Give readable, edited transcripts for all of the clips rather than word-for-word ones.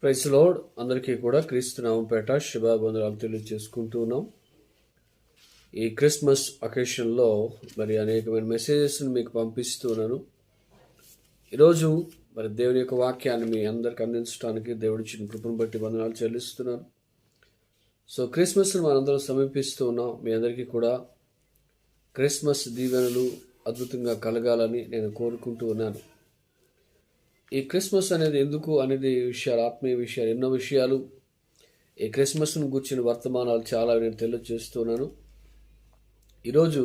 Praise lord. అందరికీ కూడా క్రీస్తు నామపేట శుభాబంధనాలు తెలియజేసుకుంటూ ఉన్నాం. ఈ క్రిస్మస్ అకేషన్లో మరి అనేకమైన మెసేజెస్ని మీకు పంపిస్తున్నాను. ఈరోజు మరి దేవుని యొక్క వాక్యాన్ని మీ అందరికి అందించడానికి దేవుడిచ్చిన కృపను బట్టి వందనాలు చెల్లిస్తున్నాను. సో క్రిస్మస్ని మనందరం సమీపిస్తూ ఉన్నాం. మీ అందరికీ కూడా క్రిస్మస్ దీవెనలు అద్భుతంగా కలగాలని నేను కోరుకుంటూ ఉన్నాను. ఈ క్రిస్మస్ అనేది ఎందుకు అనేది విషయాలు, ఆత్మీయ విషయాలు, ఎన్నో విషయాలు ఈ క్రిస్మస్ను గుర్చిన వర్తమానాలు చాలా నేను తెలియజేస్తున్నాను. ఈరోజు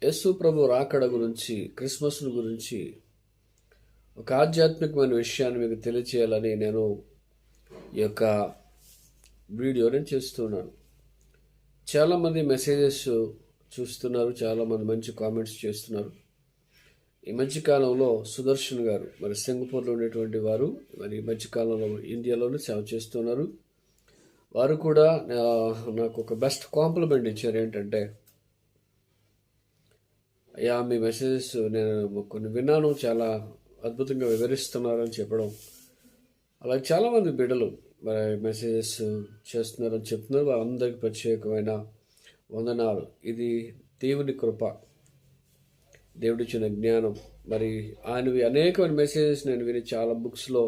యేసు ప్రభు రాకడ గురించి, క్రిస్మస్ను గురించి ఒక ఆధ్యాత్మికమైన విషయాన్ని మీకు తెలియచేయాలని నేను ఈ యొక్క వీడియోని చేస్తున్నాను. చాలామంది మెసేజెస్ చూస్తున్నారు, చాలామంది మంచి కామెంట్స్ చేస్తున్నారు. ఈ మధ్యకాలంలో సుదర్శన్ గారు మరి సింగపూర్లో ఉండేటువంటి వారు మరి మధ్యకాలంలో ఇండియాలోనే సేవ చేస్తున్నారు. వారు కూడా నాకు ఒక బెస్ట్ కాంప్లిమెంట్ ఇచ్చారు. ఏంటంటే, అయ్యా మీ మెసేజెస్ నేను కొన్ని విన్నాను, చాలా అద్భుతంగా వివరిస్తున్నారని చెప్పడం. అలాగే చాలామంది బిడ్డలు మరి మెసేజెస్ చేస్తున్నారని చెప్తున్నారు. వారందరికీ ప్రత్యేకమైన వందనాలు. ఇది దేవుని కృప, దేవుడిచ్చిన జ్ఞానం. మరి ఆయనవి అనేకమైన మెసేజెస్ నేను విని, చాలా బుక్స్లో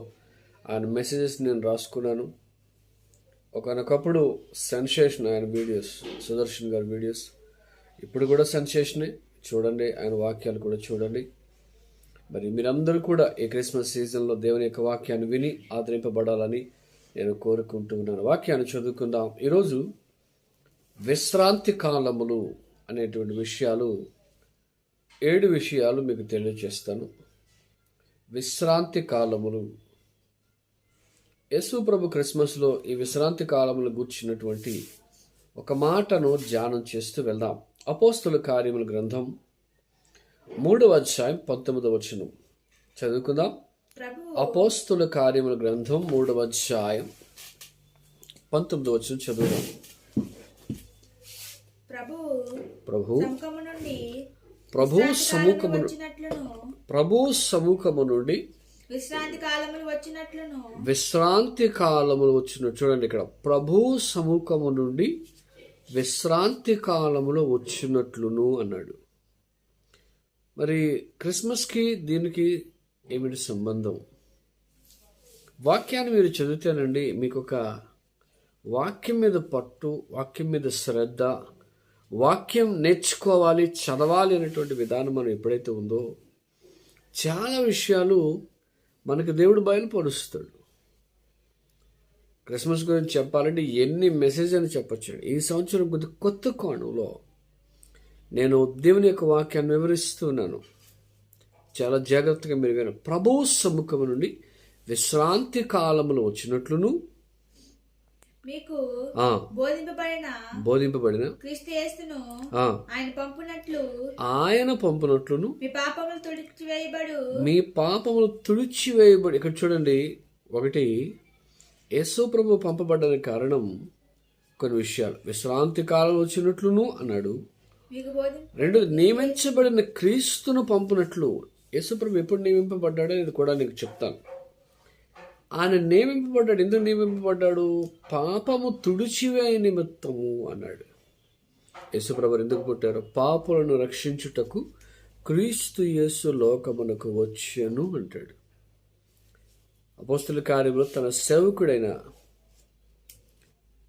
ఆయన మెసేజెస్ నేను రాసుకున్నాను. ఒకనొకప్పుడు సెన్సేషన్ ఆయన వీడియోస్, సుదర్శన్ గారి వీడియోస్. ఇప్పుడు కూడా సెన్సేషనే. చూడండి, ఆయన వాక్యాలు కూడా చూడండి. మరి మీరందరూ కూడా ఈ క్రిస్మస్ సీజన్లో దేవుని యొక్క వాక్యాన్ని విని ఆదరింపబడాలని నేను కోరుకుంటూ ఉన్నాను. వాక్యాన్ని చదువుకుందాం. ఈరోజు విశ్రాంతి కాలములు అనేటువంటి విషయాలు, 7 విషయాలు మీకు తెలియజేస్తాను. విశ్రాంతి కాలములు. యేసు ప్రభు క్రిస్మస్లో ఈ విశ్రాంతి కాలములు గూర్చినటువంటి ఒక మాటను ధ్యానం చేస్తూ వెళ్దాం. అపోస్తుల కార్యముల గ్రంథం 3వ అధ్యాయం 19వ వచనం చదువుకుందాం. అపోస్తుల కార్యముల గ్రంథం 3వ అధ్యాయం 19వ వచనం చదువుదాం. ప్రభు సముఖము నుండి విశ్రాంతి కాలములు వచ్చినట్లు. చూడండి, ఇక్కడ ప్రభు సముఖము నుండి విశ్రాంతి కాలములు వచ్చినట్లును అన్నాడు. మరి క్రిస్మస్కి దీనికి ఏమిటి సంబంధం? వాక్యాన్ని మీరు చదివితేనండి మీకు ఒక వాక్యం మీద పట్టు, వాక్యం మీద శ్రద్ధ, వాక్యం నేర్చుకోవాలి, చదవాలి అనేటువంటి విధానం మనం ఎప్పుడైతే ఉందో, చాలా విషయాలు మనకు దేవుడు బయలుపరుస్తాడు. క్రిస్మస్ గురించి చెప్పాలంటే ఎన్ని మెసేజ్ అని చెప్పచ్చు. ఈ సంవత్సరం కొత్త కోణంలో నేను దేవుని యొక్క వాక్యాన్ని వివరిస్తున్నాను. చాలా జాగ్రత్తగా మీరు విన. ప్రభు సముఖము నుండి విశ్రాంతి కాలములు వచ్చినట్లును మీకు బోధింపబడిన క్రీస్తు యేసును ఆయన పంపునట్లును మీ పాపములు తుడిచివేయబడి. ఇక్కడ చూడండి, ఒకటి యేసు ప్రభు పంపబడ్డానికి కారణం కొన్ని విషయాలు. విశ్రాంతి కాలం వచ్చినట్లును అన్నాడు. 2 నియమించబడిన క్రీస్తును పంపునట్లు. యేసు ప్రభు ఎప్పుడు నియమింపబడ్డాడో ఇది కూడా నీకు చెప్తాను. ఆయన నియమింపబడ్డాడు. ఎందుకు నియమింపబడ్డాడు? పాపము తుడిచివే నిమిత్తము అన్నాడు. యేసుప్రభు ఎందుకు పుట్టారు? పాపులను రక్షించుటకు క్రీస్తు యేసు లోకమునకు వచ్చెను అంటాడు. అపోస్తుల కార్యములో తన సేవకుడైన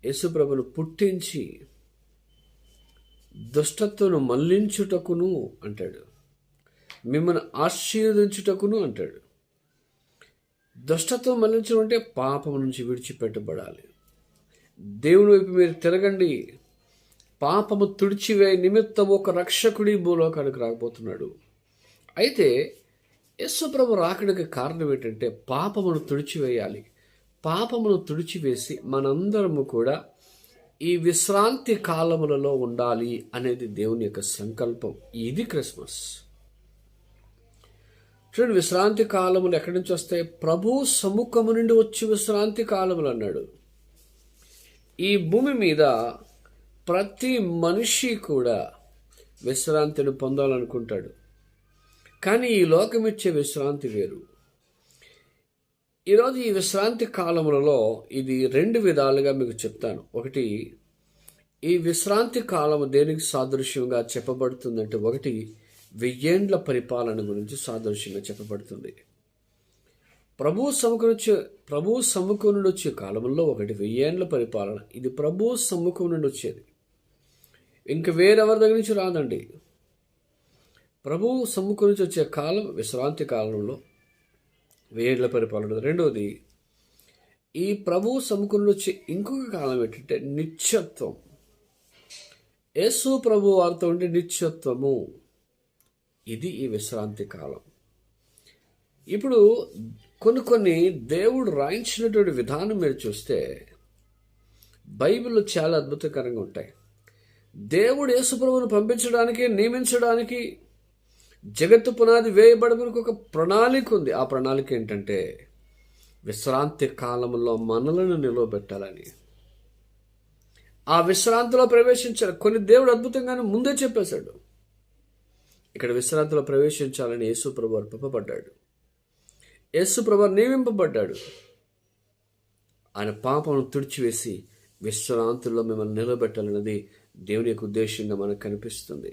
యేసుప్రభును పుట్టించి దుష్టత్వను మళ్లించుటకును అంటాడు, మిమ్మల్ని ఆశీర్వదించుటకును అంటాడు. దుష్టత్వం మళ్లించడం అంటే పాపం నుంచి విడిచిపెట్టబడాలి. దేవుని వైపు మీరు తిరగండి. పాపము తుడిచివే నిమిత్తం ఒక రక్షకుడి భూలోకానికి రాకపోతున్నాడు. అయితే యేసు ప్రభు రాకడికి కారణం ఏంటంటే పాపమును తుడిచివేయాలి. పాపమును తుడిచివేసి మనందరము కూడా ఈ విశ్రాంతి కాలములలో ఉండాలి అనేది దేవుని యొక్క సంకల్పం. ఇది క్రిస్మస్. చూడండి, విశ్రాంతి కాలములు ఎక్కడి నుంచి వస్తాయి? ప్రభు సముఖము నుండి వచ్చి విశ్రాంతి కాలములు అన్నాడు. ఈ భూమి మీద ప్రతి మనిషి కూడా విశ్రాంతిని పొందాలనుకుంటాడు. కానీ ఈ లోకం ఇచ్చే విశ్రాంతి వేరు. ఈరోజు ఈ విశ్రాంతి కాలములలో ఇది 2 విధాలుగా మీకు చెప్తాను. ఒకటి, ఈ విశ్రాంతి కాలము దేనికి సాదృశ్యంగా చెప్పబడుతుందంటే, ఒకటి 1000 ఏండ్ల పరిపాలన గురించి సాదృశ్యంగా చెప్పబడుతుంది. ప్రభు సముఖం నుండి వచ్చే కాలంలో ఒకటి 1000 ఏండ్ల పరిపాలన. ఇది ప్రభు సముఖం నుండి వచ్చేది, ఇంక వేరెవరి దగ్గర నుంచి రాదండి. ప్రభు సముఖం నుంచి వచ్చే కాలం విశ్రాంతి కాలంలో 1000 ఏండ్ల పరిపాలన. రెండవది, ఈ ప్రభు సముఖం నుండి వచ్చే ఇంకొక కాలం ఏంటంటే నిత్యత్వం. యేసు ప్రభు వారితో ఉండే నిత్యత్వము, ఇది ఈ విశ్రాంతి కాలం. ఇప్పుడు కొన్ని దేవుడు రాయించినటువంటి విధానం మీరు చూస్తే బైబిల్లో చాలా అద్భుతకరంగా ఉంటాయి. దేవుడు యేసుప్రభువును పంపించడానికి, నియమించడానికి జగత్తు పునాది వేయబడడానికి ఒక ప్రణాళిక ఉంది. ఆ ప్రణాళిక ఏంటంటే విశ్రాంతి కాలంలో మనలను నిలవబెట్టాలని, ఆ విశ్రాంతిలో ప్రవేశించాలి. కొన్ని దేవుడు అద్భుతంగానే ముందే చెప్పేశాడు. ఇక్కడ విశ్రాంతిలో ప్రవేశించాలని యేసుప్రభు వారు పంపబడ్డాడు. యేసుప్రభు నియమింపబడ్డాడు. ఆయన పాపను తుడిచివేసి విశ్రాంతిలో మిమ్మల్ని నిలబెట్టాలన్నది దేవుని యొక్క ఉద్దేశంగా మనకు కనిపిస్తుంది.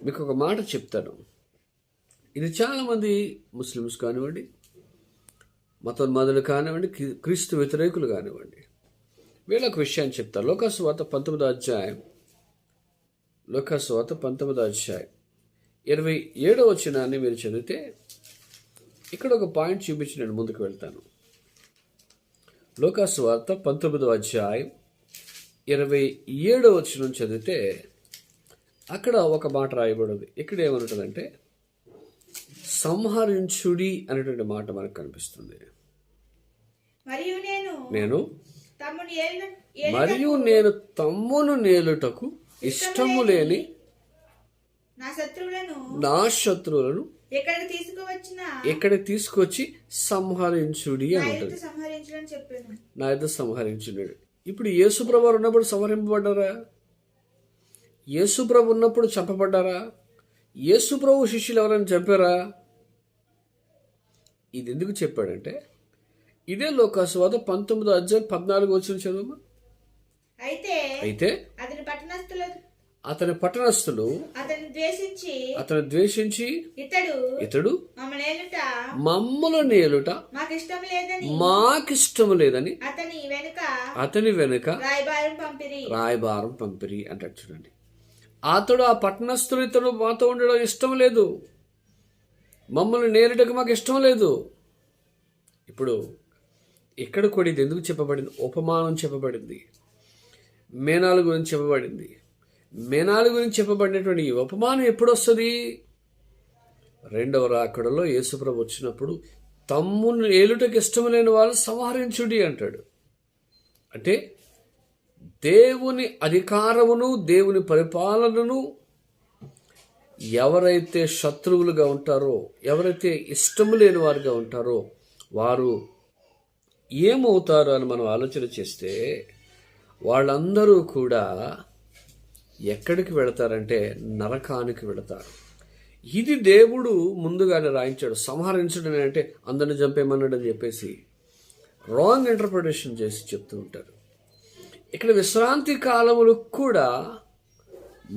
మీకు ఒక మాట చెప్తాను. ఇది చాలామంది ముస్లిమ్స్ కానివ్వండి, మతోన్మాదులు కానివ్వండి, క్రీస్తు వ్యతిరేకులు కానివ్వండి, వీళ్ళొక విషయాన్ని చెప్తారు. లోకాసువార్త 19వ అధ్యాయం 27వ వచనాన్ని మీరు చదివితే ఇక్కడ ఒక పాయింట్ చూపించి నేను ముందుకు వెళ్తాను. లోకాసువార్త 19వ అధ్యాయం 27వ వచనం చదివితే అక్కడ ఒక మాట రాయబడింది. ఇక్కడ ఏమనుంటుందంటే సంహరించుడి అనేటువంటి మాట మనకు కనిపిస్తుంది. మరియు నేను తమ్మును నేలుటకు ఇష్టము లేని నా శత్రువులను ఇక్కడికి తీసుకొచ్చి సంహరించుడి అని ఉంటుంది. నా యొక్క సంహరించుడు. ఇప్పుడు యేసుప్రభు ఉన్నప్పుడు సంహరింపబడ్డారా? యేసుప్రభు ఉన్నప్పుడు చంపబడ్డారా? యేసుప్రభు శిష్యులు ఎవరైనా చంపారా? ఇది ఎందుకు చెప్పాడంటే, ఇదే లోకాసువార్త 19వ అధ్యాయం 14వ వచనం చదువు. అయితే అతని పట్టణస్థులు అతను ద్వేషించి ఇతడు మమ్మలను నేలుట మాకిష్టము లేదని అతని వెనుక రాయబారం పంపిరి అంటాడు. చూడండి, అతడు ఆ పట్టణస్థులు ఇతడు మాతో ఉండడం ఇష్టం లేదు, మమ్మల్ని నేలుటకు మాకు ఇష్టం లేదు. ఇప్పుడు ఇక్కడ కూడా ఇది ఎందుకు చెప్పబడింది? ఉపమానం చెప్పబడింది. మేనాల గురించి చెప్పబడింది. మేనాల గురించి చెప్పబడినటువంటి ఈ ఉపమానం ఎప్పుడు వస్తుంది? 2వ రాకడలో యేసుప్రభు వచ్చినప్పుడు తమ్మును ఏలుటకు ఇష్టం లేని వాళ్ళు సంహరించుడి అంటాడు. అంటే దేవుని అధికారమును, దేవుని పరిపాలనను ఎవరైతే శత్రువులుగా ఉంటారో, ఎవరైతే ఇష్టము లేని వారుగా ఉంటారో వారు ఏమవుతారు అని మనం ఆలోచన చేస్తే వాళ్ళందరూ కూడా ఎక్కడికి వెళతారంటే నరకానికి వెళతారు. ఇది దేవుడు ముందుగానే రాయించాడు. సంహరించడం అంటే అందరిని చంపేమన్నాడు అని చెప్పేసి రాంగ్ ఇంటర్ప్రిటేషన్ చేసి చెప్తూ ఉంటారు. ఇక్కడ విశ్రాంతి కాలములు కూడా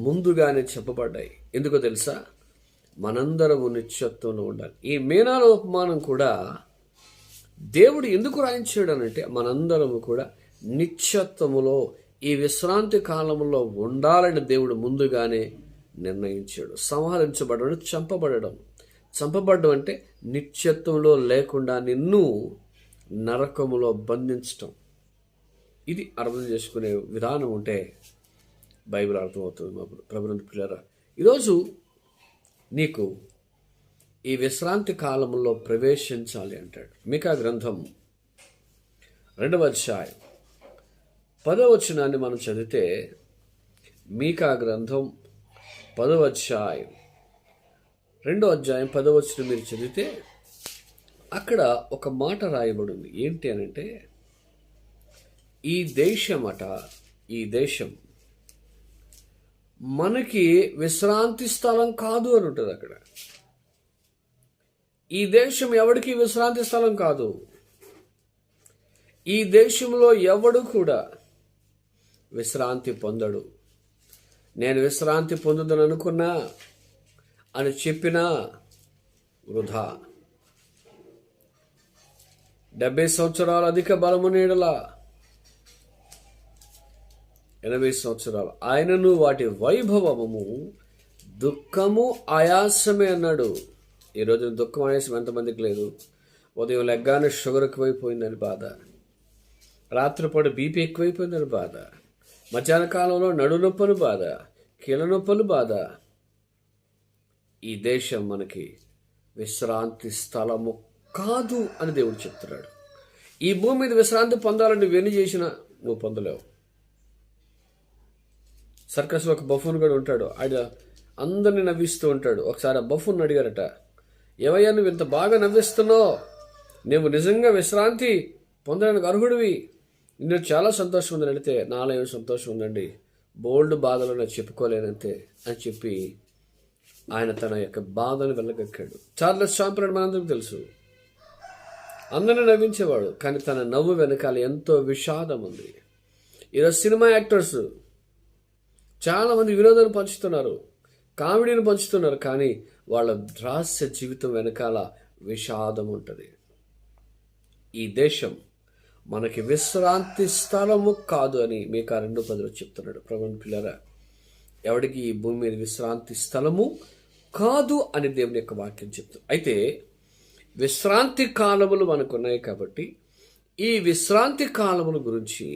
ముందుగానే చెప్పబడ్డాయి. ఎందుకో తెలుసా? మనందరము నిత్యత్వంలో ఉండాలి. ఈ మేనాల ఉపమానం కూడా దేవుడు ఎందుకు రాయించాడు అనంటే మనందరము కూడా నిత్యత్వములో ఈ విశ్రాంతి కాలంలో ఉండాలని దేవుడు ముందుగానే నిర్ణయించాడు. సంహరించబడడం, చంపబడడం అంటే నిత్యత్వంలో లేకుండా నిన్ను నరకములో బంధించటం. ఇది అర్థం చేసుకునే విధానం ఉంటే బైబిల్ అర్థమవుతుంది. మా ప్రభునందు పిల్లరా, ఈరోజు నీకు ఈ విశ్రాంతి కాలంలో ప్రవేశించాలి అంటాడు. మీకా గ్రంథం 2వ అధ్యాయం 10వ వచనాన్ని మనం చదివితే, మీకా గ్రంథం 10వ అధ్యాయం 2వ అధ్యాయం 10వ వచనం మీరు చదివితే అక్కడ ఒక మాట రాయబడింది. ఏంటి అనంటే, ఈ దేశం మనకి విశ్రాంతి స్థలం కాదు అని ఉంటుంది. అక్కడ ఈ దేశం ఎవడికి విశ్రాంతి స్థలం కాదు. ఈ దేశంలో ఎవడు కూడా విశ్రాంతి పొందడు. నేను విశ్రాంతి పొందుదని అనుకున్నా అని చెప్పినా వృధా. 70 సంవత్సరాలు అధిక బలము నీడల 80 సంవత్సరాలు ఆయనను వాటి వైభవము దుఃఖము ఆయాసమే అన్నాడు. ఈరోజు దుఃఖం ఆయాసం ఎంతమందికి లేదు? ఉదయం లెగ్గానే షుగర్ ఎక్కువైపోయిందని బాధ, రాత్రిపూట బీపీ ఎక్కువైపోయిందని బాధ, మధ్యాహ్న కాలంలో నడు నొప్పులు బాధ, కీళ్ళ నొప్పులు బాధ. ఈ దేశం మనకి విశ్రాంతి స్థలము కాదు అని దేవుడు చెప్తున్నాడు. ఈ భూమి మీద విశ్రాంతి పొందాలని నువ్వెన్ని చేసినా నువ్వు పొందలేవు. సర్కస్లో ఒక బఫూన్ కూడా ఉంటాడు, ఆయన అందరినీ నవ్విస్తూ ఉంటాడు. ఒకసారి ఆ బఫూన్ అడిగారట, ఏవయ్యా నువ్వు ఇంత బాగా నవ్విస్తున్నావు, నువ్వు నిజంగా విశ్రాంతి పొందడానికి అర్హుడివి, నిన్ను చాలా సంతోషం ఉందని అడిగితే, నాలో ఏం సంతోషం ఉందండి, బోల్డ్ బాధలు నాకు చెప్పుకోలేనంతే అని చెప్పి ఆయన తన యొక్క బాధను వెళ్ళగక్కాడు. చార్లెస్ చాంప్లిన్ మనందరికీ తెలుసు, అందరిని నవ్వించేవాడు, కానీ తన నవ్వు వెనకాల ఎంతో విషాదం ఉంది. ఈరోజు సినిమా యాక్టర్స్ చాలామంది వినోదాన్ని పంచుతున్నారు, కామెడీని పంచుతున్నారు, కానీ వాళ్ళ రహస్య జీవితం వెనకాల విషాదం ఉంటుంది. ఈ దేశం మనకి విశ్రాంతి స్థలము కాదు అని మీకా 2:10 చెప్తున్నాడు. ప్రభువుని పిల్లరా, ఎవడికి ఈ భూమి మీద విశ్రాంతి స్థలము కాదు అని దేవుని యొక్క వాక్యం చెప్తుంది. అయితే విశ్రాంతి కాలములు మనకున్నాయి కాబట్టి ఈ విశ్రాంతి కాలముల గురించి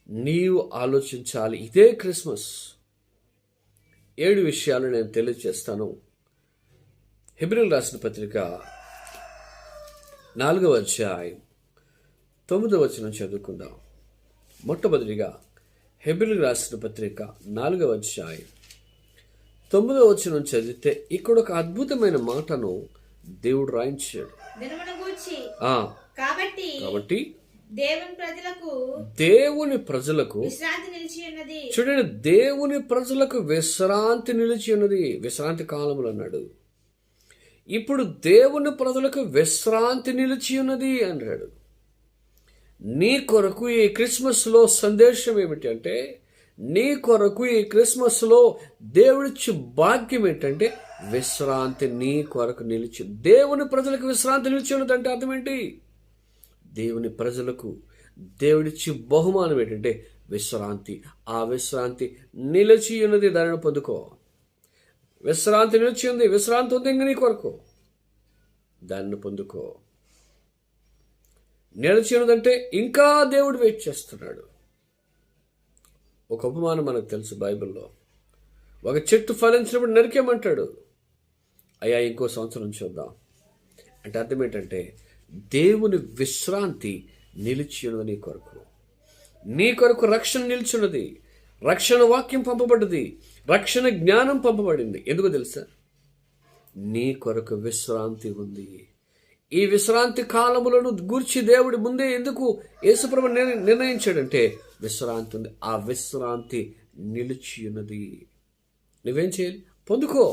నీవు ఆలోచించాలి. ఇదే క్రిస్మస్ 7 విషయాలు నేను తెలియజేస్తాను. హెబ్రీయులకు రాసిన పత్రిక 4వ అధ్యాయం 9వ వచనం చదువుకుందాం. మొట్టమొదటిగా హెబ్రీయులకు రాసిన పత్రిక 4వ అధ్యాయం 9వ వచనం చదివితే ఇక్కడ ఒక అద్భుతమైన మాటను దేవుడు రాయించాడు. కాబట్టి దేవుని ప్రజలకు చూడండి, దేవుని ప్రజలకు విశ్రాంతి నిలిచి ఉన్నది. విశ్రాంతి కాలములు అన్నాడు. ఇప్పుడు దేవుని ప్రజలకు విశ్రాంతి నిలిచి ఉన్నది అన్నాడు. నీ కొరకు ఈ క్రిస్మస్ లో సందేశం ఏమిటి అంటే, నీ కొరకు ఈ క్రిస్మస్ లో దేవుడిచ్చి భాగ్యం ఏంటంటే విశ్రాంతి నీ కొరకు నిలిచి. దేవుని ప్రజలకు విశ్రాంతి నిలిచి ఉన్నదంటే అర్థం ఏంటి? దేవుని ప్రజలకు దేవుడిచ్చి బహుమానం ఏంటంటే విశ్రాంతి. ఆ విశ్రాంతి నిలిచి ఉన్నది, దానిని పొందుకో. విశ్రాంతి నిలిచి ఉంది, విశ్రాంతి ఉంది ఇంక నీ కొరకు, దాన్ని పొందుకో. నిలిచి ఉన్నదంటే ఇంకా దేవుడు వెయిట్ చేస్తున్నాడు. ఒక ఉపమానం మనకు తెలుసు బైబిల్లో. ఒక చెట్టు ఫలించినప్పుడు నరికేమంటాడు, అయ్యా ఇంకో సంవత్సరం చూద్దాం అంటే అర్థం ఏంటంటే దేవుని విశ్రాంతి నిలిచి ఉన్నది నీ కొరకు. నీ కొరకు రక్షణ నిలిచున్నది, రక్షణ వాక్యం పంపబడ్డది, రక్షణ జ్ఞానం పంపబడింది. ఎందుకు తెలుసా? నీ కొరకు విశ్రాంతి ఉంది. ఈ విశ్రాంతి కాలములను గూర్చి దేవుడి ముందే ఎందుకు యేసుప్రభు నిర్ణయించాడంటే విశ్రాంతి ఉంది. ఆ విశ్రాంతి నిలిచి ఉన్నది. నువ్వేం చేయాలి? పొందుకో.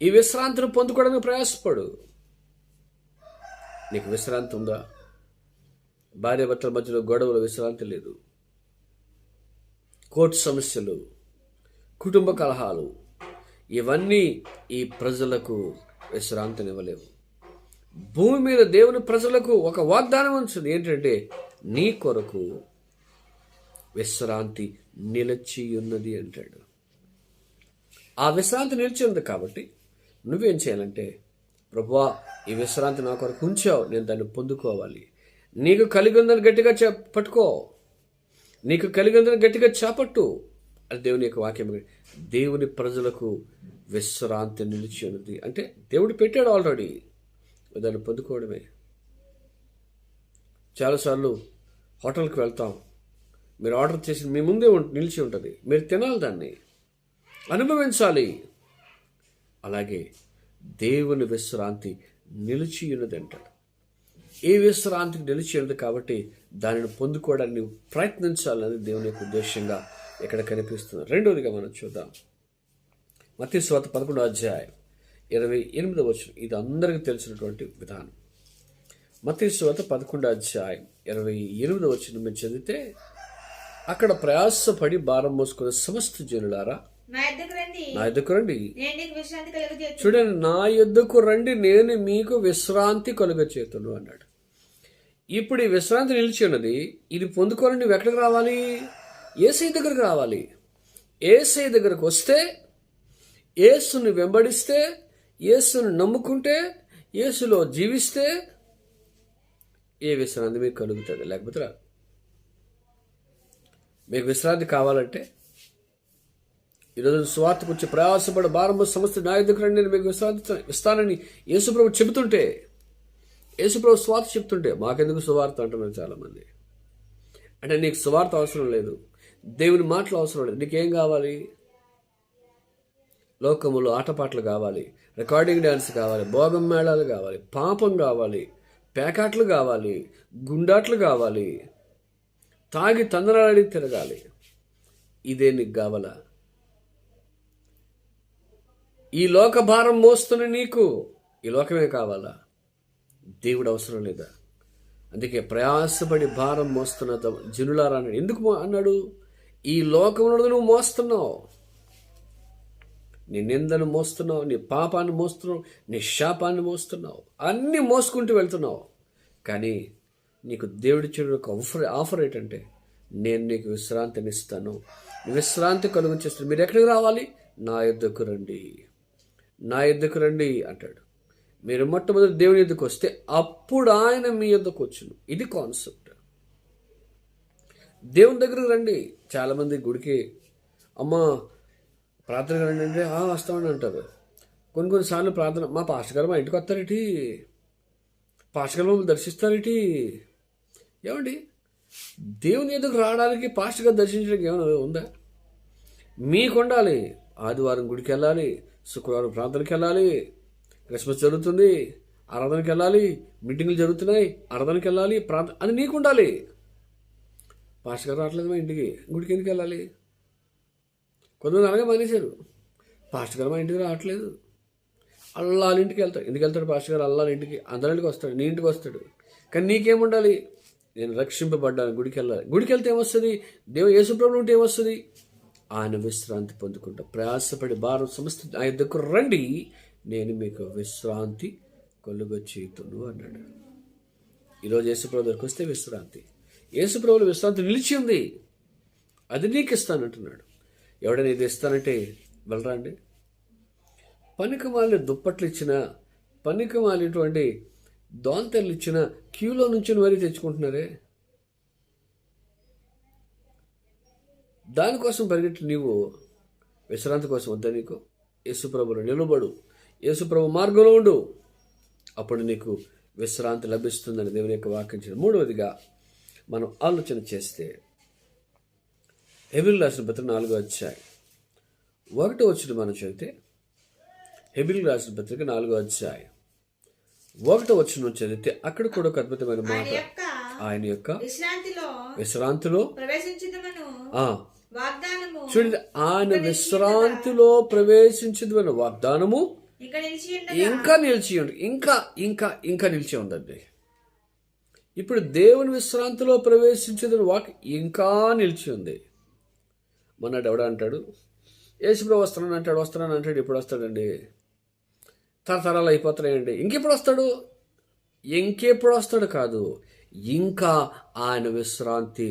ఈ విశ్రాంతిని పొందుకోవడానికి ప్రయాసపడు. నీకు విశ్రాంతి ఉందా? భార్యాభర్తల మధ్యలో గొడవలు, విశ్రాంతి లేదు. కోర్టు సమస్యలు, కుటుంబ కలహాలు, ఇవన్నీ ఈ ప్రజలకు విశ్రాంతినివ్వలేవు. భూమి మీద దేవుని ప్రజలకు ఒక వాగ్దానం ఉంటుంది, ఏంటంటే నీ కొరకు విశ్రాంతి నిలిచి ఉన్నది అంటాడు. ఆ విశ్రాంతి నిలిచి ఉంది కాబట్టి నువ్వేం చేయాలంటే, ప్రభువా ఈ విశ్రాంతి నా కొరకు ఉంచావు, నేను దాన్ని పొందుకోవాలి. నీకు కలిగి ఉందని గట్టిగా పట్టుకో, నీకు కలిగి ఉందని గట్టిగా చేపట్టు అది దేవుని యొక్క వాక్యం. దేవుని ప్రజలకు విశ్రాంతి నిలిచి ఉన్నది అంటే దేవుడు పెట్టాడు ఆల్రెడీ, దాన్ని పొందుకోవడమే. చాలాసార్లు హోటల్కి వెళ్తాం, మీరు ఆర్డర్ చేసి మీ ముందే నిలిచి ఉంటుంది, మీరు తినాలి, దాన్ని అనుభవించాలి. అలాగే దేవుని విశ్రాంతి నిలిచి ఉన్నది అంటాడు. ఈ విశ్రాంతికి నిలిచి ఉన్నది కాబట్టి దానిని పొందుకోవడానికి ప్రయత్నించాలని దేవుని యొక్క ఉద్దేశంగా ఇక్కడ కనిపిస్తుంది. రెండవదిగా మనం చూద్దాం, మత్తయి సువార్త 11వ అధ్యాయం 28వ వచనం. ఇది అందరికీ తెలిసినటువంటి విధానం. మత్తయి సువార్త 11వ అధ్యాయం 28వ వచనం మీరు చదివితే, అక్కడ ప్రయాసపడి భారం మోసుకున్న సమస్త జనులారా నా యొద్దకు రండి, నా యొద్దకు రండి. నేను నీకు విశ్రాంతి కలుగజేయుదును. చూడండి, నా యొద్దకు రండి, నేను మీకు విశ్రాంతి కలుగచేతును అన్నాడు. ఇప్పుడు ఈ విశ్రాంతి నిలిచి ఉన్నది. ఇది పొందుకోవాలని నువ్వు ఎక్కడికి రావాలి? యేసయ్య దగ్గరకు రావాలి. యేసయ్య దగ్గరకు వస్తే, యేసుని వెంబడిస్తే, యేసుని నమ్ముకుంటే, యేసులో జీవిస్తే ఏ విశ్రాంతి మీకు కలుగుతుంది, లేకపోతే రాదు. మీకు విశ్రాంతి కావాలంటే ఈరోజు స్వార్థకు వచ్చి ప్రయాసపడి భారము సమస్త నా దగ్గర నేను మీకు విశ్రాంతి ఇస్తానని యేసుప్రభు చెబుతుంటే, యేసుప్రభు స్వార్థ చెప్తుంటే మాకెందుకు సువార్త అంటున్నారు చాలామంది. అంటే నీకు సువార్త అవసరం లేదు, దేవుని మాటలు అవసరం లేదు. నీకేం కావాలి? లోకములో ఆటపాటలు కావాలి, రికార్డింగ్ డ్యాన్స్ కావాలి, భోగం మేళాలు కావాలి, పాపం కావాలి, పేకాట్లు కావాలి, గుండాట్లు కావాలి, తాగి తందనాడి తిరగాలి. ఇదే నీకు కావాలా? ఈ లోక భారం మోస్తున్న నీకు ఈ లోకమే కావాలా? దేవుడు అవసరం లేదా? అందుకే ప్రయాసపడి భారం మోస్తున్న జనులారా అన్నాడు. ఎందుకు అన్నాడు? ఈ లోకంలో నువ్వు మోస్తున్నావు, నీ నిందను మోస్తున్నావు, నీ పాపాన్ని మోస్తున్నావు, నీ శాపాన్ని మోస్తున్నావు, అన్నీ మోసుకుంటూ వెళ్తున్నావు. కానీ నీకు దేవుడిచ్చిన ఒక ఆఫర్ ఏంటంటే, నేను నీకు విశ్రాంతిని ఇస్తాను, విశ్రాంతి కలుగు చేస్తాను. మీరు ఎక్కడికి రావాలి? నా యొద్దకు రండి, నా యొద్దకు రండి అంటాడు. మీరు మొట్టమొదటి దేవుని యొద్దకు వస్తే అప్పుడు ఆయన మీ యొద్దకు వచ్చును. ఇది కాన్సెప్ట్. దేవుని దగ్గరకు రండి. చాలామంది గుడికి అమ్మ ప్రార్థనకు రండి అంటే వస్తామని అంటారు. కొన్నిసార్లు ప్రార్థన, మా పాస్టర్ గారు మా ఇంటికి వస్తారేటి, పాస్టర్ గారు మమ్మల్ని దర్శిస్తారేటి. ఏమండి, దేవుని ఎదుగు రావడానికి పాస్టర్ గారు దర్శించడానికి ఏమైనా ఉందా? మీకు ఉండాలి. ఆదివారం గుడికి వెళ్ళాలి, శుక్రవారం ప్రార్థనకి వెళ్ళాలి, క్రిస్మస్ జరుగుతుంది ఆరాధనకి వెళ్ళాలి, మీటింగ్లు జరుగుతున్నాయి ఆరాధనకి వెళ్ళాలి, ప్రార్థన, అది నీకు ఉండాలి. పాస్టర్ గారు రావట్లేదు మా ఇంటికి, గుడికి ఎందుకు వెళ్ళాలి? కొంతమంది అలాగే మానేశారు. పాస్టర్ గారు మా ఇంటికి రావట్లేదు, అల్లాల ఇంటికి వెళ్తాడు. ఎందుకు వెళ్తాడు పాస్టర్ గారు? అల్లాల ఇంటికి, అందరింటికి వస్తాడు, నీ ఇంటికి వస్తాడు. కానీ నీకేముండాలి? నేను రక్షింపబడ్డాను, గుడికి వెళ్ళాలి. గుడికి వెళ్తే ఏమొస్తుంది? దేవుడు యేసుప్రభువు ఉంటే ఏమొస్తుంది? ఆయన విశ్రాంతి పొందుకుంటా. ప్రయాసపడి భారం సమస్త నా యొద్దకు రండి, నేను మీకు విశ్రాంతి కలుగచేయుదును అన్నాడు. ఈరోజు యేసుప్రభు దగ్గరికి వస్తే విశ్రాంతి, యేసుప్రభువులో విశ్రాంతి నిలిచి ఉంది, అది నీకు ఇస్తానంటున్నాడు. ఎవడైనా ఇది ఇస్తానంటే వెళ్ళరా అండి? పనికిమాలిన దుప్పట్లు ఇచ్చిన, పనికిమాలినటువంటి దోంతలు ఇచ్చిన క్యూలో నుంచి మరీ తెచ్చుకుంటున్నారే. దానికోసం పరిగెట్టి నీవు విశ్రాంతి కోసం వద్దా నీకు? యేసుప్రభులో నిలబడు, యేసుప్రభు మార్గంలో ఉండు, అప్పుడు నీకు విశ్రాంతి లభిస్తుందని దేవుని యొక్క వాక్యం. మూడవదిగా మనం ఆలోచన చేస్తే, హెబ్రీయులకు రాసిన పత్రిక 4వ అధ్యాయం 1వ వచనం మనం చదివితే, హెబ్రీయులకు రాసిన పత్రిక 4వ అధ్యాయం 1వ వచనం చదివితే అక్కడ కూడా ఒక అద్భుతమైన మాట, ఆయన యొక్క విశ్రాంతిలో చూడండి, ఆయన విశ్రాంతిలో ప్రవేశించదమైన వాగ్దానము ఇంకా నిలిచి ఉంది, ఇంకా ఇంకా ఇంకా నిలిచి ఉందండి. ఇప్పుడు దేవుని విశ్రాంతిలో ప్రవేశించదని వాక్ ఇంకా నిలిచి ఉంది. మొన్నటి ఎవడ అంటాడు, యేసుప్రభు వస్తున్నాను అంటాడు. ఎప్పుడు వస్తాడండి? తరతరాలు అయిపోతున్నాయండి. ఇంకెప్పుడు వస్తాడు కాదు, ఇంకా ఆయన విశ్రాంతి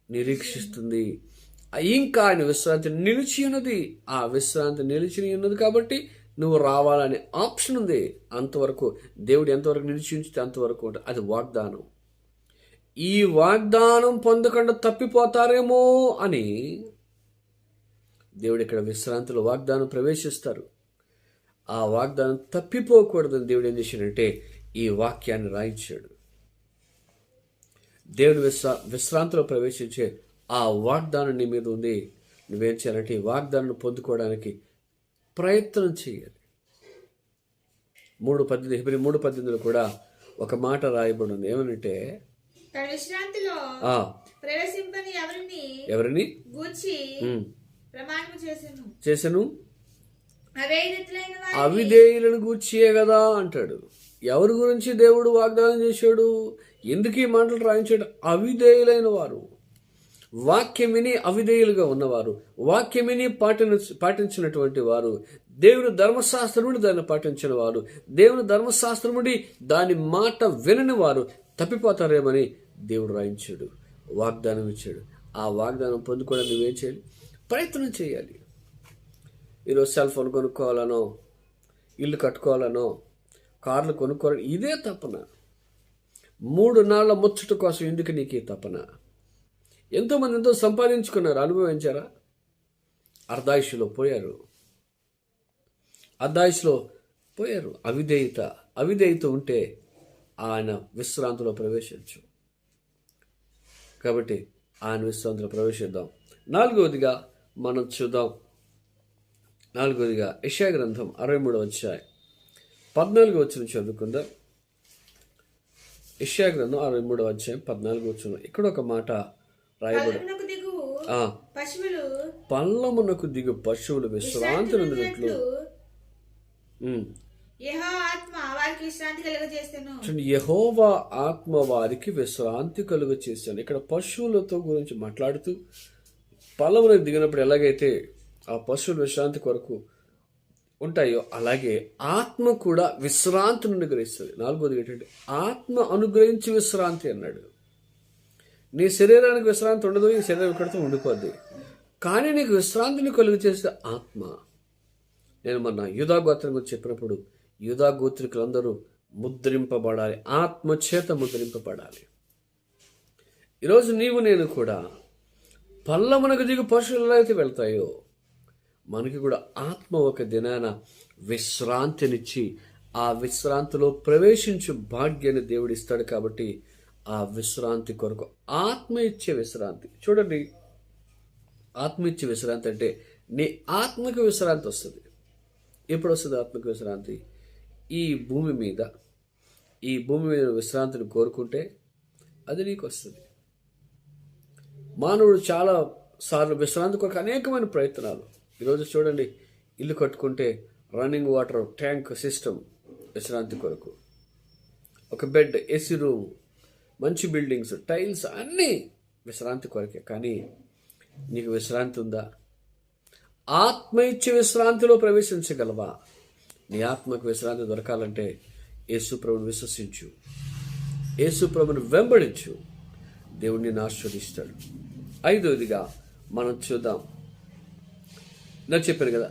నిరీక్షిస్తుంది, ఇంకా ఆయన విశ్రాంతి నిలిచి ఉన్నది. ఆ విశ్రాంతి నిలిచి ఉన్నది కాబట్టి నువ్వు రావాలనే ఆప్షన్ ఉంది. అంతవరకు దేవుడు ఎంతవరకు నిలిచి ఉంచితే అంతవరకు ఉంటుంది. అది వాగ్దానం. ఈ వాగ్దానం పొందకుండా తప్పిపోతారేమో అని దేవుడు ఇక్కడ విశ్రాంతిలో వాగ్దానం ప్రవేశిస్తారు. ఆ వాగ్దానం తప్పిపోకూడదని దేవుడు ఏం చేశాడంటే ఈ వాక్యాన్ని రాయించాడు. దేవుని విశ్రాంతిలో ప్రవేశించే ఆ వాగ్దానం నీ మీద ఉంది. నువ్వేం చేయాలంటే ఈ వాగ్దానాన్ని పొందుకోవడానికి ప్రయత్నం చేయాలి. 3:18 హెబ్రీ 3:18 కూడా ఒక మాట రాయబడి ఉంది. ఏమనంటే, ఎవరిని చేసెను అవిధేయులైన వారికి అవిధేయులను గూర్చియే కదా అంటాడు. ఎవరి గురించి దేవుడు వాగ్దానం చేశాడు? ఎందుకు ఈ మాటలు రాయించాడు? అవిధేయులైన వారు, వాక్యం విని అవిధేయులుగా ఉన్నవారు, వాక్యం విని పాటించినటువంటి వారు, దేవుని ధర్మశాస్త్రముడి దాన్ని పాటించిన వారు, దేవుని ధర్మశాస్త్రముడి దాని మాట వినని వారు తప్పిపోతారేమని దేవుడు రాయించాడు, వాగ్దానం ఇచ్చాడు. ఆ వాగ్దానం పొందుకోవడం నువ్వేం చేయాలి? ప్రయత్నం చేయాలి. ఈరోజు సెల్ ఫోన్ కొనుక్కోవాలనో, ఇల్లు కట్టుకోవాలనో, కార్లు కొనుక్కోవాలని ఇదే తపన. 3 నాళ్ల ముచ్చట కోసం ఎందుకు నీకు ఈ తపన? ఎంతోమంది ఎంతో సంపాదించుకున్నారు, అనుభవించారా? అర్ధాయుషులో పోయారు. అవిధేయత ఉంటే ఆయన విశ్రాంతిలో ప్రవేశించు. కాబట్టి ఆయన విశ్రాంతిలో ప్రవేశిద్దాం. 4వదిగా మనం చూద్దాం. 4వదిగా యెషయా గ్రంథం 63వ అధ్యాయం 14వ వచనం చదువుకుందాం. యెషయా గ్రంథం 63వ అధ్యాయం 14వ వచనం. ఇక్కడ ఒక మాట రాయబడి, పల్లమునకు దిగు పశువులు విశ్రాంతి నొందినట్లు యెహోవా ఆత్మ వారికి విశ్రాంతి కలుగ చేశాను. ఇక్కడ పశువులతో గురించి మాట్లాడుతూ, పల్లమునకు దిగినప్పుడు ఎలాగైతే ఆ పశువులు విశ్రాంతి కొరకు ఉంటాయో అలాగే ఆత్మ కూడా విశ్రాంతిని అనుగ్రహిస్తుంది. 4వది ఏంటంటే ఆత్మ అనుగ్రహించి విశ్రాంతి అన్నాడు. నీ శరీరానికి విశ్రాంతి ఉండదు, ఈ శరీరం ఇక్కడితో ఉండిపోద్ది. కానీ నీకు విశ్రాంతిని కలుగు చేసే ఆత్మ. నేను మొన్న యూదా గోత్రం గురించి చెప్పినప్పుడు, యూదా గోత్రికులందరూ ముద్రింపబడాలి, ఆత్మ చేత ముద్రింపబడాలి. ఈరోజు నీవు నేను కూడా పల్లమునకు దిగు పశువులు ఎలా అయితే వెళ్తాయో, మనకి కూడా ఆత్మ ఒక దినాన విశ్రాంతినిచ్చి ఆ విశ్రాంతిలో ప్రవేశించు భాగ్యాన్ని దేవుడు ఇస్తాడు. కాబట్టి ఆ విశ్రాంతి కొరకు ఆత్మ ఇచ్చే విశ్రాంతి చూడండి. ఆత్మ ఇచ్చే విశ్రాంతి అంటే నీ ఆత్మకు విశ్రాంతి వస్తుంది. ఎప్పుడు వస్తుంది ఆత్మకు విశ్రాంతి? ఈ భూమి మీద విశ్రాంతిని కోరుకుంటే అది నీకు వస్తుంది. మానవుడు చాలా సార్లు విశ్రాంతి కొరకు అనేకమైన ప్రయత్నాలు. ఈరోజు చూడండి, ఇల్లు కట్టుకుంటే రన్నింగ్ వాటర్ ట్యాంక్ సిస్టమ్ విశ్రాంతి కొరకు, ఒక బెడ్, ఏసీ రూమ్, మంచి బిల్డింగ్స్, టైల్స్ అన్నీ విశ్రాంతి కొరకే. కానీ నీకు విశ్రాంతి ఉందా? ఆత్మ ఇచ్చే విశ్రాంతిలో ప్రవేశించగలవా? నీ ఆత్మకు విశ్రాంతి దొరకాలంటే యేసు ప్రభువును విశ్వసించు, యేసు ప్రభువును వెంబడించు. దేవుడిని ఆశీర్వదిస్తాడు. 5వదిగా మనం చూద్దాం. నేను చెప్పాను కదా,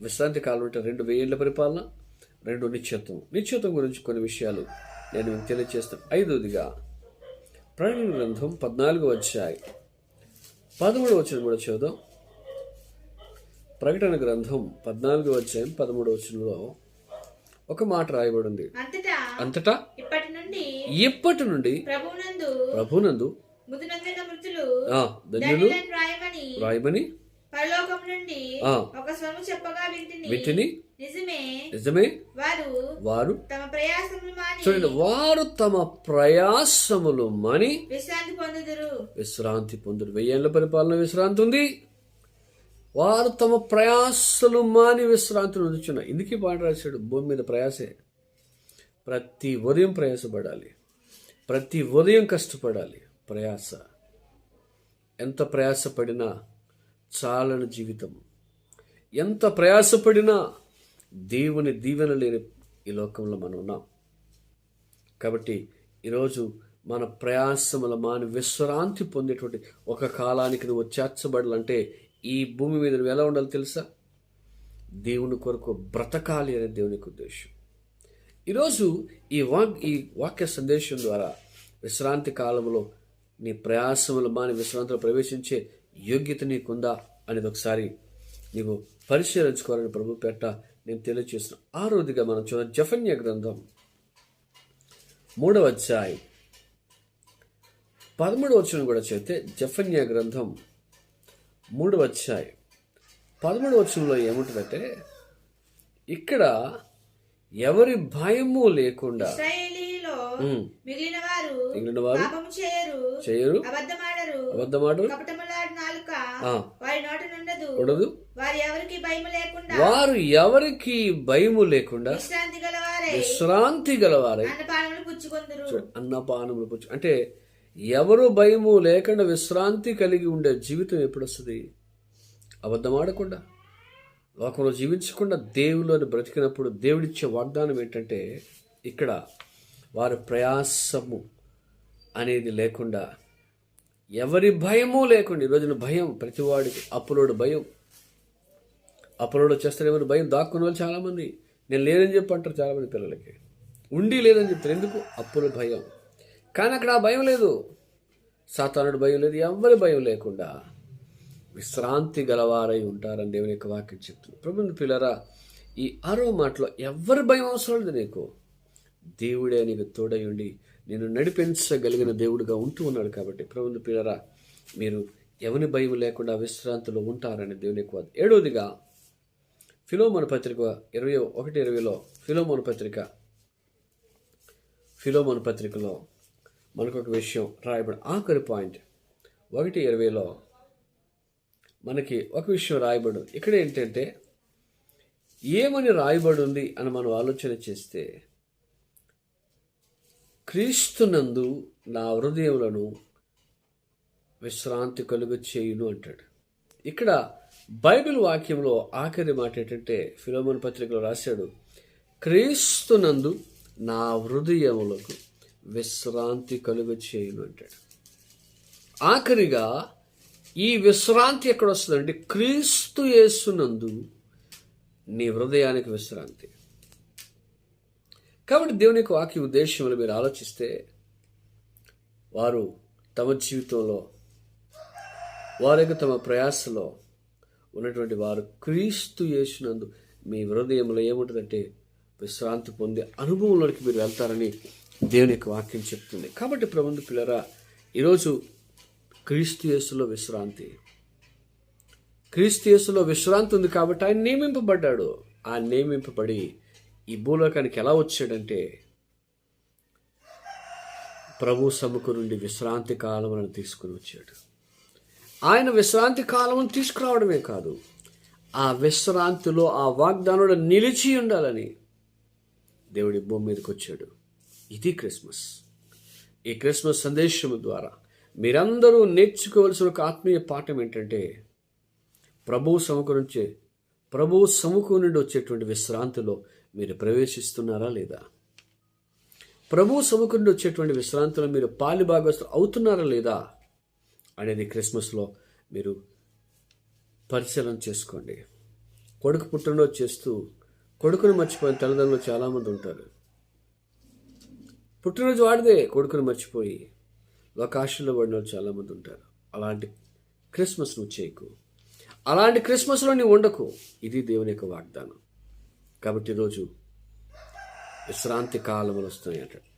విశ్రాంతి కాలం అంటే 2000 ఏళ్ల పరిపాలన, 2 నిత్యత్వం గురించి కొన్ని విషయాలు నేను మీకు తెలియజేస్తాను. 5వదిగా ప్రకటన గ్రంథం 14వ అధ్యాయం 13వ వచనం కూడా చూద్దాం. ప్రకటన గ్రంథం 14వ అధ్యాయం 13వ వచనంలో ఒక మాట రాయబడింది. అంతటా ఇప్పటి నుండి ప్రభునందు ధన్యులు రాయమని పరలోకం నుండి ఒక స్వరము చెప్పగా వింటిని. నిజమే, వారు తమ ప్రయాసములు మాని, చూడండి, వారు తమ ప్రయాసములు మాని విశ్రాంతి పొందురు. 1000 ఏళ్ల పరిపాలన విశ్రాంతి ఉంది. వారు తమ ప్రయాసలు మాని విశ్రాంతిని పొందుచున్నారు. ఇందుకే పాట రాశాడు, భూమి మీద ప్రయాసే. ప్రతి ఉదయం ప్రయాసపడాలి, ప్రతి ఉదయం కష్టపడాలి. ప్రయాస ఎంత ప్రయాసపడినా చాలని జీవితం, ఎంత ప్రయాసపడినా దేవుని దీవెన లేని ఈ లోకంలో మనం ఉన్నాం. కాబట్టి ఈరోజు మన ప్రయాసముల మాని విశ్రాంతి పొందేటువంటి ఒక కాలానికి నువ్వు చేర్చబడాలంటే ఈ భూమి మీద నువ్వు ఎలా ఉండాలి తెలుసా? దేవుని కొరకు బ్రతకాలి అనే దేవునికి ఉద్దేశం. ఈరోజు ఈ వాక్య సందేశం ద్వారా విశ్రాంతి కాలంలో నీ ప్రయాసములు మాని విశ్రాంతిలో ప్రవేశించే యోగ్యత నీకుందా అనేది ఒకసారి నీవు పరిశీలించుకోవాలని ప్రభు పేట నేను తెలియజేస్తున్నాను. 6వదిగా మనం చూద్దాం. జెఫన్యా గ్రంథం 3వ అధ్యాయం 13వ వచనం కూడా చేస్తే, జెఫన్యా గ్రంథం 3వ అధ్యాయం 13వ వచనంలో ఏముంటుందంటే, ఇక్కడ ఎవరి భయము లేకుండా మిగిలిన వారు చేయరు, అబద్ధమాడరు, అబద్ధమాడరు, వారి నోట నుండదు, ఉండదు. వారు ఎవరికి భయము లేకుండా వారు ఎవరికి భయము లేకుండా విశ్రాంతి గలవారై అన్నపానములు పుచ్చుకొందురు. అన్నపానములు పుచ్చు అంటే ఎవరు భయము లేకుండా విశ్రాంతి కలిగి ఉండే జీవితం ఎప్పుడు వస్తుంది? అబద్ధం ఆడకుండా, లోకంలో జీవించకుండా దేవుళ్ళని బ్రతికినప్పుడు దేవుడిచ్చే వాగ్దానం ఏంటంటే, ఇక్కడ వారి ప్రయాసము అనేది లేకుండా, ఎవరి భయము లేకుండా. ఈరోజున భయం ప్రతివాడికి. అప్పులోడు భయం, అప్పులోడు వచ్చేస్తారేమో భయం. దాక్కున్న వాళ్ళు చాలామంది నేను లేదని చెప్పి అంటారు. చాలామంది పిల్లలకి ఉండి లేదని చెప్తారు. ఎందుకు? అప్పుల భయం. కానీ అక్కడ ఆ భయం లేదు. సాతానుడు భయం లేదు. ఎవరి భయం లేకుండా విశ్రాంతి గలవారై ఉంటారని దేవుని యొక్క వాక్యం చెప్తుంది. ప్రభుని పిల్లరా, ఈ 6వ మాటలో ఎవరి భయం అవసరం లేదు నీకు. దేవుడే నీకు తోడై ఉండి నేను నడిపించగలిగిన దేవుడిగా ఉంటూ ఉన్నాడు. కాబట్టి ప్రభుని పిల్లరా, మీరు ఎవరి భయం లేకుండా విశ్రాంతిలో ఉంటారని దేవుని యొక్క వాక్యం. 7వదిగా ఫిలోమోను పత్రిక 21:20లో ఫిలోమోను పత్రికలో మనకు ఒక విషయం రాయబడి, ఆఖరి పాయింట్ 1:20లో మనకి ఒక విషయం రాయబడి. ఇక్కడ ఏంటంటే, ఏమని రాయబడి ఉంది అని మనం ఆలోచన చేస్తే, క్రీస్తునందు నా హృదయములను విశ్రాంతి కలుగ చేయును అంటాడు. ఇక్కడ బైబిల్ వాక్యంలో ఆఖరి మాట ఏంటంటే, ఫిలోమోను పత్రికలో రాశాడు, క్రీస్తునందు నా హృదయములకు విశ్రాంతి కలుగ చేయును అంటాడు. ఆఖరిగా ఈ విశ్రాంతి ఎక్కడ వస్తుందంటే, క్రీస్తు యేసునందు నీ హృదయానికి విశ్రాంతి. కాబట్టి దేవుని యొక్క వాక్య ఉద్దేశంలో మీరు ఆలోచిస్తే, వారు తమ జీవితంలో, వారి యొక్క తమ ప్రయాసలో ఉన్నటువంటి వారు క్రీస్తు యేసునందు మీ హృదయంలో ఏముంటుందంటే విశ్రాంతి పొందే అనుభవంలోకి మీరు వెళ్తారని దేవుని యొక్క వాక్యం చెప్తుంది. కాబట్టి ప్రభువు పిల్లరా, ఈరోజు క్రీస్తు యేసులో విశ్రాంతి, క్రీస్తు యేసులో విశ్రాంతి ఉంది. కాబట్టి ఆయన నియమింపబడ్డాడు. ఆ నియమింపబడి ఈ భూలోకానికి ఎలా వచ్చాడంటే, ప్రభు సముఖం నుండి విశ్రాంతి కాలములను తీసుకుని వచ్చాడు. ఆయన విశ్రాంతి కాలమును తీసుకురావడమే కాదు, ఆ విశ్రాంతిలో ఆ వాగ్దానంలో నిలిచి ఉండాలని దేవుడి భూమి మీదకి వచ్చాడు. ఇది క్రిస్మస్. ఈ క్రిస్మస్ సందేశము ద్వారా మీరందరూ నేర్చుకోవలసిన ఒక ఆత్మీయ పాఠం ఏంటంటే, ప్రభు సముఖం నుండి వచ్చేటువంటి విశ్రాంతిలో మీరు ప్రవేశిస్తున్నారా లేదా? ప్రభు సముఖం నుండి వచ్చేటువంటి విశ్రాంతిలో మీరు పాలిభాగస్తులు అవుతున్నారా లేదా అనేది క్రిస్మస్లో మీరు పరిశీలన చేసుకోండి. కొడుకు పుట్టినరోజు చేస్తూ కొడుకును మర్చిపోయిన తల్లిదండ్రులు చాలామంది ఉంటారు. పుట్టినరోజు వాడిదే, కొడుకును మర్చిపోయి లోకాశల్లో పడిన వాళ్ళు చాలామంది ఉంటారు. అలాంటి క్రిస్మస్ నువ్వు చేయకు, అలాంటి క్రిస్మస్లో నీవు ఉండకు. ఇది దేవుని యొక్క వాగ్దానం. కాబట్టి ఈరోజు విశ్రాంతి కాలములు వస్తున్నాయి అంటాడు.